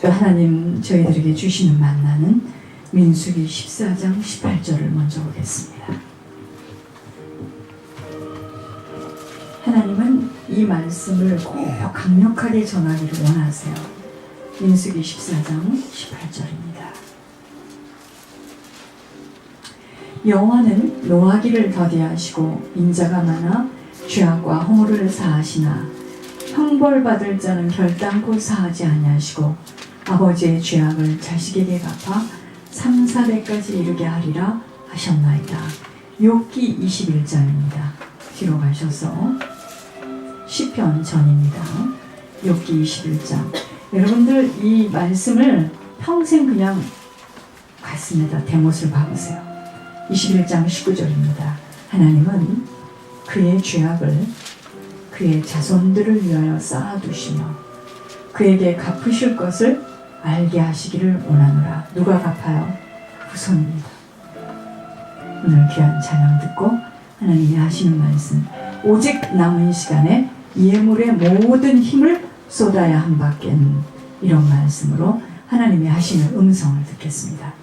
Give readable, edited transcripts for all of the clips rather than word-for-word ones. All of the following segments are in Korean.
또 하나님 저희들에게 주시는 만나는 민수기 14장 18절을 먼저 보겠습니다. 하나님은 이 말씀을 꼭 강력하게 전하기를 원하세요. 민수기 14장 18절입니다. 여호와는 노하기를 더디하시고 인자가 많아 죄악과 허물을 사하시나 형벌받을 자는 결단코 사하지 아니하시고 아버지의 죄악을 자식에게 갚아 3, 4대까지 이르게 하리라 하셨나이다. 욥기 21장입니다. 뒤로 가셔서 시편 전입니다. 욥기 21장. 여러분들 이 말씀을 평생 그냥 가슴에다 대못을 박으세요. 21장 19절입니다. 하나님은 그의 죄악을 그의 자손들을 위하여 쌓아두시며 그에게 갚으실 것을 알게 하시기를 원하노라. 누가 갚아요? 후손입니다. 오늘 귀한 찬양 듣고 하나님이 하시는 말씀, 오직 남은 시간에 예물의 모든 힘을 쏟아야 한 밖엔, 이런 말씀으로 하나님이 하시는 음성을 듣겠습니다.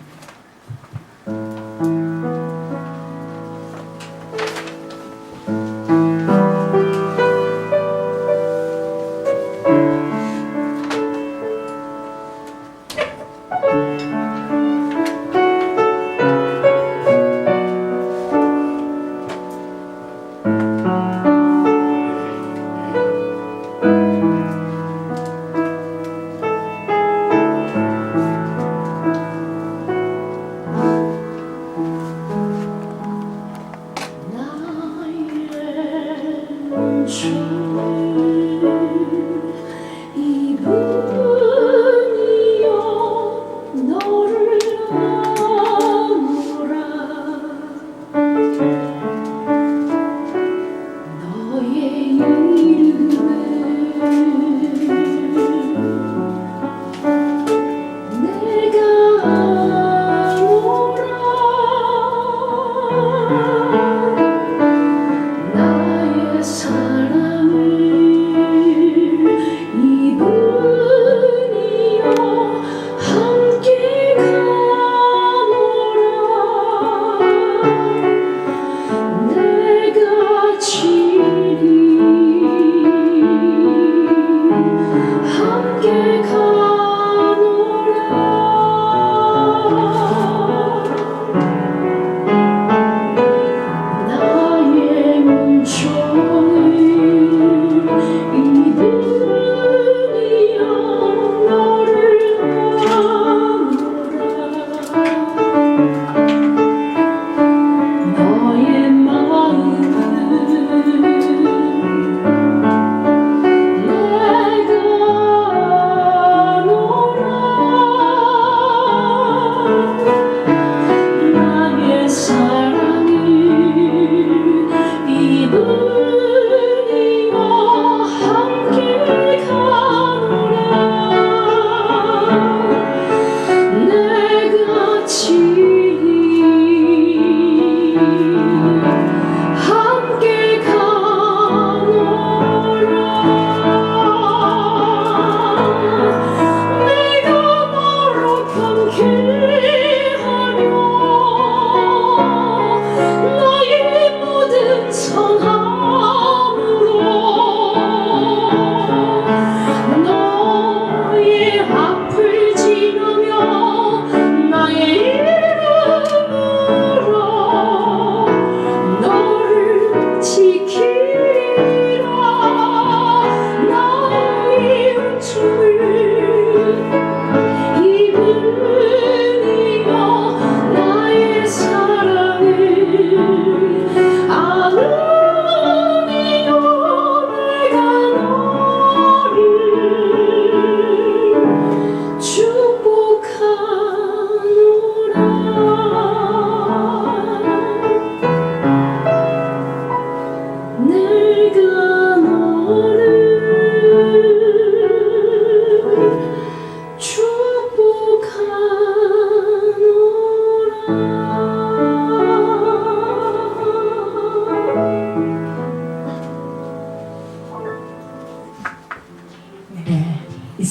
나의 사랑을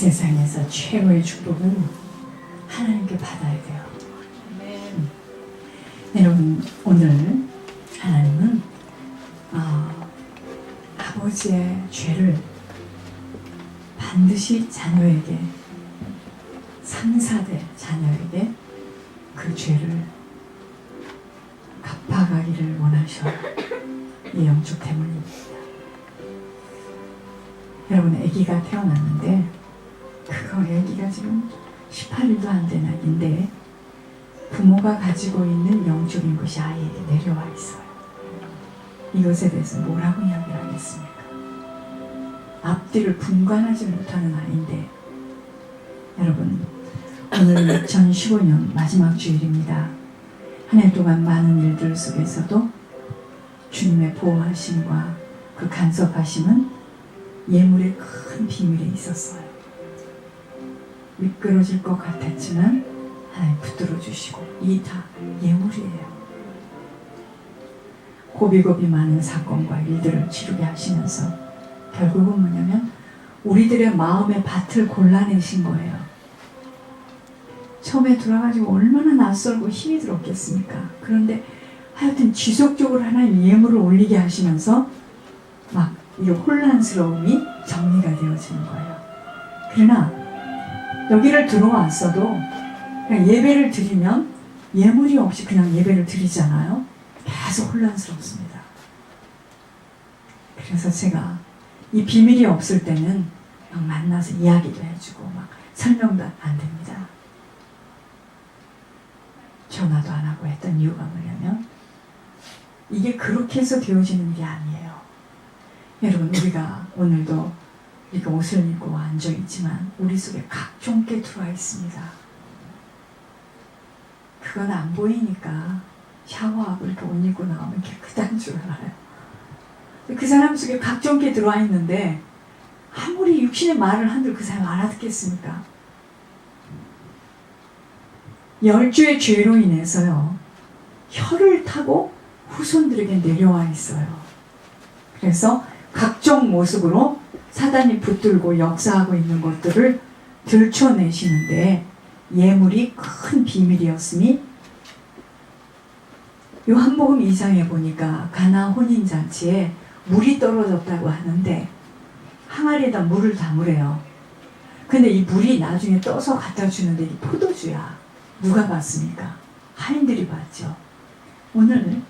세상에서 최고의 축복은 하나님께 받아야 돼요. 여러분, 오늘 하나님은 아버지의 죄를 반드시 자녀에게, 3, 4대 자녀에게 그 죄를 갚아가기를 원하셔요. 이 영적 태물입니다. 여러분, 아기가 태어났는데 아기가 지금 18일도 안 된 아기인데 부모가 가지고 있는 영적인 것이 아이에게 내려와 있어요. 이것에 대해서 뭐라고 이야기를 하겠습니까? 앞뒤를 분간하지 못하는 아이인데, 여러분, 오늘 2015년 마지막 주일입니다. 한 해 동안 많은 일들 속에서도 주님의 보호하심과 그 간섭하심은 예물의 큰 비밀에 있었어요. 미끄러질 것 같았지만 하나님 붙들어 주시고, 이 다 예물이에요. 고비고비 많은 사건과 일들을 치르게 하시면서 결국은 뭐냐면 우리들의 마음의 밭을 골라내신 거예요. 처음에 돌아가지고 얼마나 낯설고 힘이 들었겠습니까? 그런데 하여튼 지속적으로 하나님 예물을 올리게 하시면서 막 이 혼란스러움이 정리가 되어지는 거예요. 그러나 여기를 들어왔어도 그냥 예배를 드리면 예물이 없이 그냥 예배를 드리잖아요. 계속 혼란스럽습니다. 그래서 제가 이 비밀이 없을 때는 막 만나서 이야기도 해주고 막 설명도 안 됩니다. 전화도 안 하고 했던 이유가 뭐냐면 이게 그렇게 해서 되어지는 게 아니에요. 여러분, 우리가 오늘도 이렇게 옷을 입고 앉아있지만 우리 속에 각종 게 들어와 있습니다. 그건 안 보이니까 샤워하고 이렇게 옷 입고 나오면 깨끗한 줄 알아요. 그 사람 속에 각종 게 들어와 있는데 아무리 육신의 말을 한들 그 사람 알아듣겠습니까? 10주의 죄로 인해서요, 혀를 타고 후손들에게 내려와 있어요. 그래서 각종 모습으로 사단이 붙들고 역사하고 있는 것들을 들춰내시는데 예물이 큰 비밀이었으니, 요한복음 2장에 보니까 가나 혼인잔치에 물이 떨어졌다고 하는데 항아리에다 물을 담으래요. 근데 이 물이 나중에 떠서 갖다 주는데 이 포도주야. 누가 봤습니까? 하인들이 봤죠. 오늘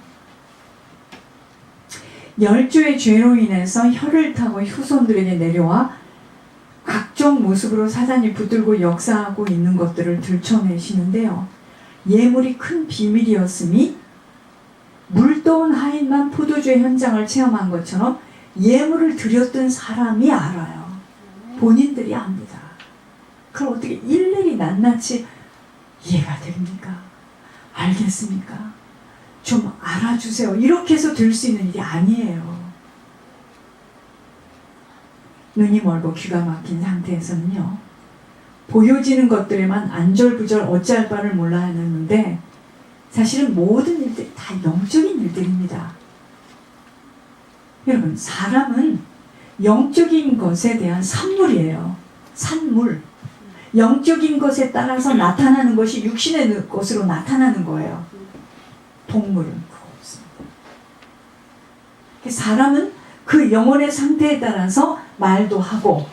10주의 죄로 인해서 혀를 타고 후손들에게 내려와 각종 모습으로 사단이 붙들고 역사하고 있는 것들을 들춰내시는데요. 예물이 큰 비밀이었으니 물떠온 하인만 포도주의 현장을 체험한 것처럼 예물을 드렸던 사람이 알아요. 본인들이 압니다. 그걸 어떻게 일일이 낱낱이 이해가 됩니까? 알겠습니까? 좀 알아주세요. 이렇게 해서 될 수 있는 일이 아니에요. 눈이 멀고 귀가 막힌 상태에서는요, 보여지는 것들에만 안절부절 어찌할 바를 몰라 하는데 사실은 모든 일들이 다 영적인 일들입니다. 여러분, 사람은 영적인 것에 대한 산물이에요. 산물. 영적인 것에 따라서 나타나는 것이 육신의 것으로 나타나는 거예요. 동물은 그거 없습니다. 사람은 그 영혼의 상태에 따라서 말도 하고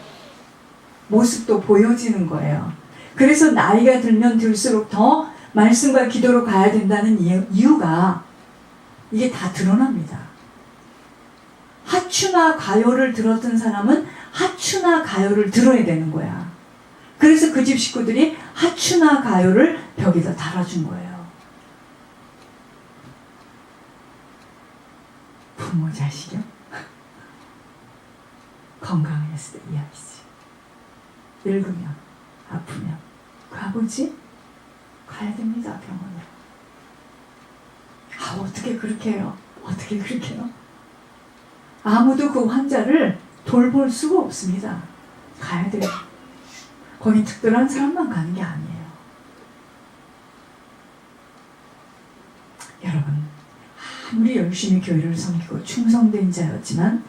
모습도 보여지는 거예요. 그래서 나이가 들면 들수록 더 말씀과 기도로 가야 된다는 이유가 이게 다 드러납니다. 하추나 가요를 들었던 사람은 하추나 가요를 들어야 되는 거야. 그래서 그 집 식구들이 하추나 가요를 벽에다 달아준 거예요. 부모 자식이요? 건강했을 때 이야기지. 늙으면, 아프면 그 아버지 가야 됩니다, 병원에. 어떻게 그렇게 해요? 어떻게 그렇게 해요? 아무도 그 환자를 돌볼 수가 없습니다. 가야 돼요. 거기 특별한 사람만 가는 게 아니에요. 여러분, 아무리 열심히 교회를 섬기고 충성된 자였지만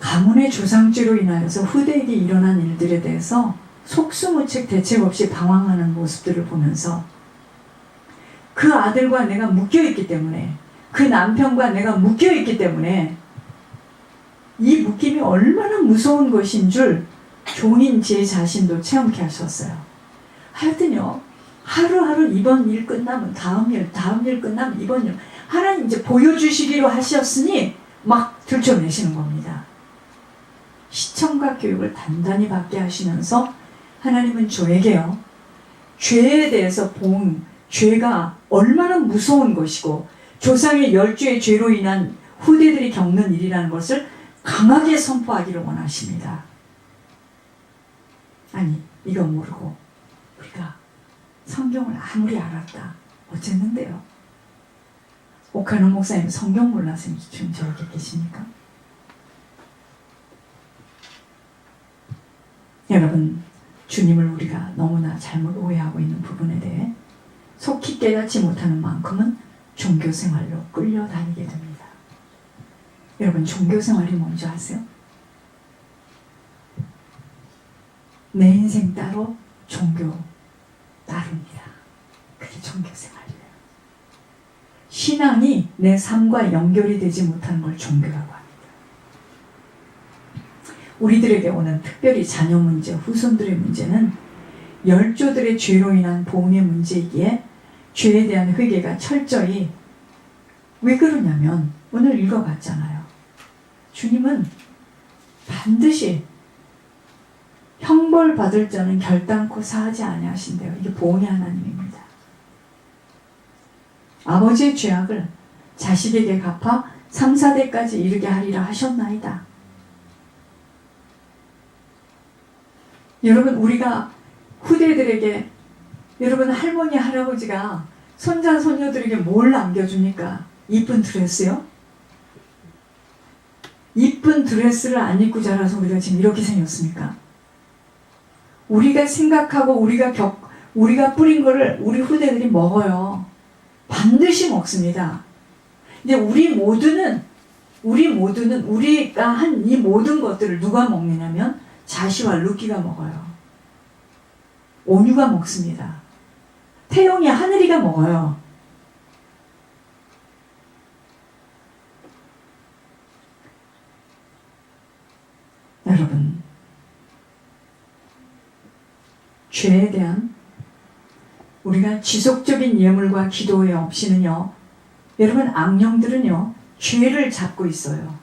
가문의 조상죄로 인하여서 후대에게 일어난 일들에 대해서 속수무책 대책 없이 방황하는 모습들을 보면서 그 아들과 내가 묶여있기 때문에, 그 남편과 내가 묶여있기 때문에 이 묶임이 얼마나 무서운 것인 줄 종인 제 자신도 체험케 하셨어요. 하여튼요, 하루하루 이번 일 끝나면 다음 일 끝나면 이번 일, 하나님 이제 보여주시기로 하셨으니 막 들춰내시는 겁니다. 시청과 교육을 단단히 받게 하시면서 하나님은 저에게요, 죄에 대해서 죄가 얼마나 무서운 것이고 조상의 열주의 죄로 인한 후대들이 겪는 일이라는 것을 강하게 선포하기를 원하십니다. 아니, 이거 모르고 우리가 성경을 아무리 알았다 어쨌는데요? 오카노 목사님 성경 몰라서 지금 저렇게 계십니까? 여러분, 주님을 우리가 너무나 잘못 오해하고 있는 부분에 대해 속히 깨닫지 못하는 만큼은 종교생활로 끌려다니게 됩니다. 여러분, 종교생활이 뭔지 아세요? 내 인생 따로 종교 따릅니다. 그게 종교생활이에요. 신앙이 내 삶과 연결이 되지 못하는 걸 종교라고 합니다. 우리들에게 오는 특별히 자녀 문제, 후손들의 문제는 열조들의 죄로 인한 보응의 문제이기에 죄에 대한 회개가 철저히, 왜 그러냐면 오늘 읽어봤잖아요. 주님은 반드시 형벌 받을 자는 결단코 사하지 아니하신대요. 이게 보응의 하나님입니다. 아버지의 죄악을 자식에게 갚아 3, 4대까지 이르게 하리라 하셨나이다. 여러분, 우리가 후대들에게, 여러분 할머니 할아버지가 손자 손녀들에게 뭘 남겨줍니까? 이쁜 드레스요? 이쁜 드레스를 안 입고 자라서 우리가 지금 이렇게 생겼습니까? 우리가 생각하고 우리가 뿌린 거를 우리 후대들이 먹어요. 반드시 먹습니다. 근데 우리 모두는 우리가 한 이 모든 것들을 누가 먹느냐면 자시와 루키가 먹어요. 온유가 먹습니다. 태용이 하늘이가 먹어요. 여러분, 죄에 대한 우리가 지속적인 예물과 기도에 없이는요, 여러분, 악령들은요 죄를 잡고 있어요.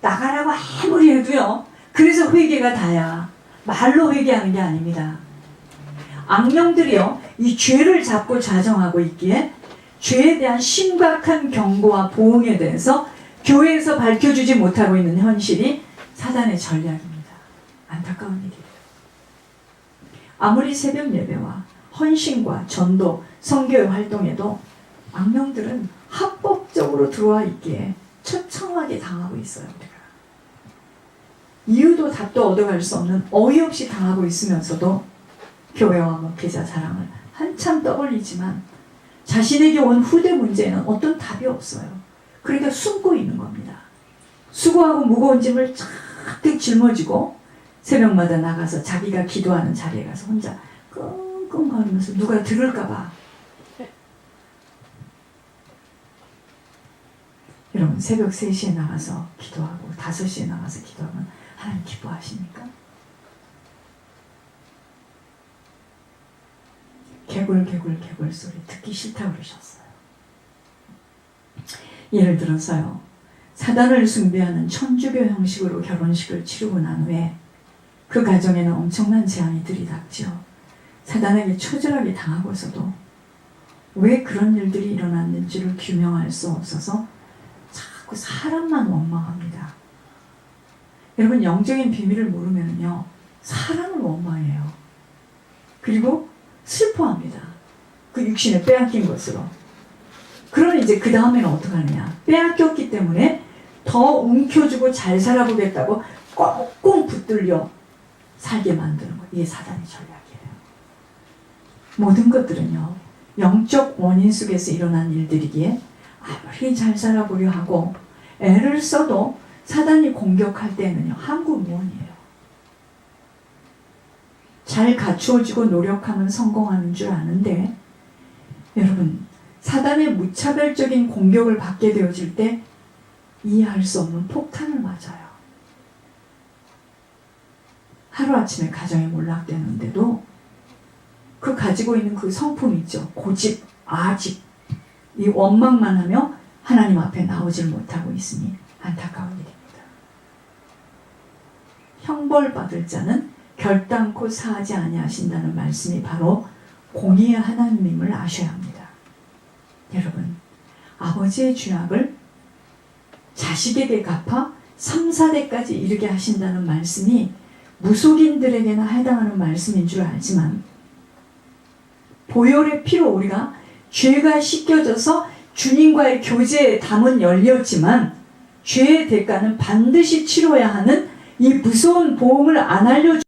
나가라고 아무리 해도요, 그래서 회개가 다야. 말로 회개하는 게 아닙니다. 악령들이요 이 죄를 잡고 자정하고 있기에 죄에 대한 심각한 경고와 보응에 대해서 교회에서 밝혀주지 못하고 있는 현실이 사단의 전략입니다. 안타까운 일이에요. 아무리 새벽 예배와 헌신과 전도, 선교의 활동에도 악령들은 합법적으로 들어와 있기에 처참하게 당하고 있어요. 우리가. 이유도 답도 얻어갈 수 없는 어이없이 당하고 있으면서도 교회와 목회자 사랑을 한참 떠벌리지만 자신에게 온 후대 문제에는 어떤 답이 없어요. 그러니까 숨고 있는 겁니다. 수고하고 무거운 짐을 잔뜩 짊어지고 새벽마다 나가서 자기가 기도하는 자리에 가서 혼자 끙끙거리면서 누가 들을까봐. 여러분, 새벽 3시에 나가서 기도하고 5시에 나가서 기도하면 하나님 기뻐하십니까? 개굴 소리 듣기 싫다고 그러셨어요. 예를 들어서요, 사단을 숭배하는 천주교 형식으로 결혼식을 치르고 난 후에 그 가정에는 엄청난 재앙이 들이닥지요. 사단에게 초절하게 당하고서도 왜 그런 일들이 일어났는지를 규명할 수 없어서 자꾸 사람만 원망합니다. 여러분, 영적인 비밀을 모르면요 사람을 원망해요. 그리고 슬퍼합니다. 그 육신에 빼앗긴 것으로. 그러면 이제 그 다음에는 어떡하느냐. 빼앗겼기 때문에 더 움켜쥐고 잘 살아보겠다고 꽁꽁 붙들려 살게 만드는 것. 이게 사단의 전략이에요. 모든 것들은요 영적 원인 속에서 일어난 일들이기에 아무리 잘 살아보려 하고 애를 써도 사단이 공격할 때는요, 항구무원이에요. 잘 갖추어지고 노력하면 성공하는 줄 아는데, 여러분, 사단의 무차별적인 공격을 받게 되어질 때 이해할 수 없는 폭탄을 맞아요. 하루아침에 가정이 몰락되는데도 그 가지고 있는 그 성품 있죠. 고집, 아집, 이 원망만 하며 하나님 앞에 나오질 못하고 있으니 안타까운 일입니다. 형벌받을 자는 결단코 사하지 아니하신다는 말씀이 바로 공의의 하나님임을 아셔야 합니다. 여러분, 아버지의 죄악을 자식에게 갚아 3, 4대까지 이르게 하신다는 말씀이 무속인들에게나 해당하는 말씀인 줄 알지만, 보혈의 피로 우리가 죄가 씻겨져서 주님과의 교제의 담은 열렸지만 죄의 대가는 반드시 치러야 하는 이 무서운 보험을 안 알려주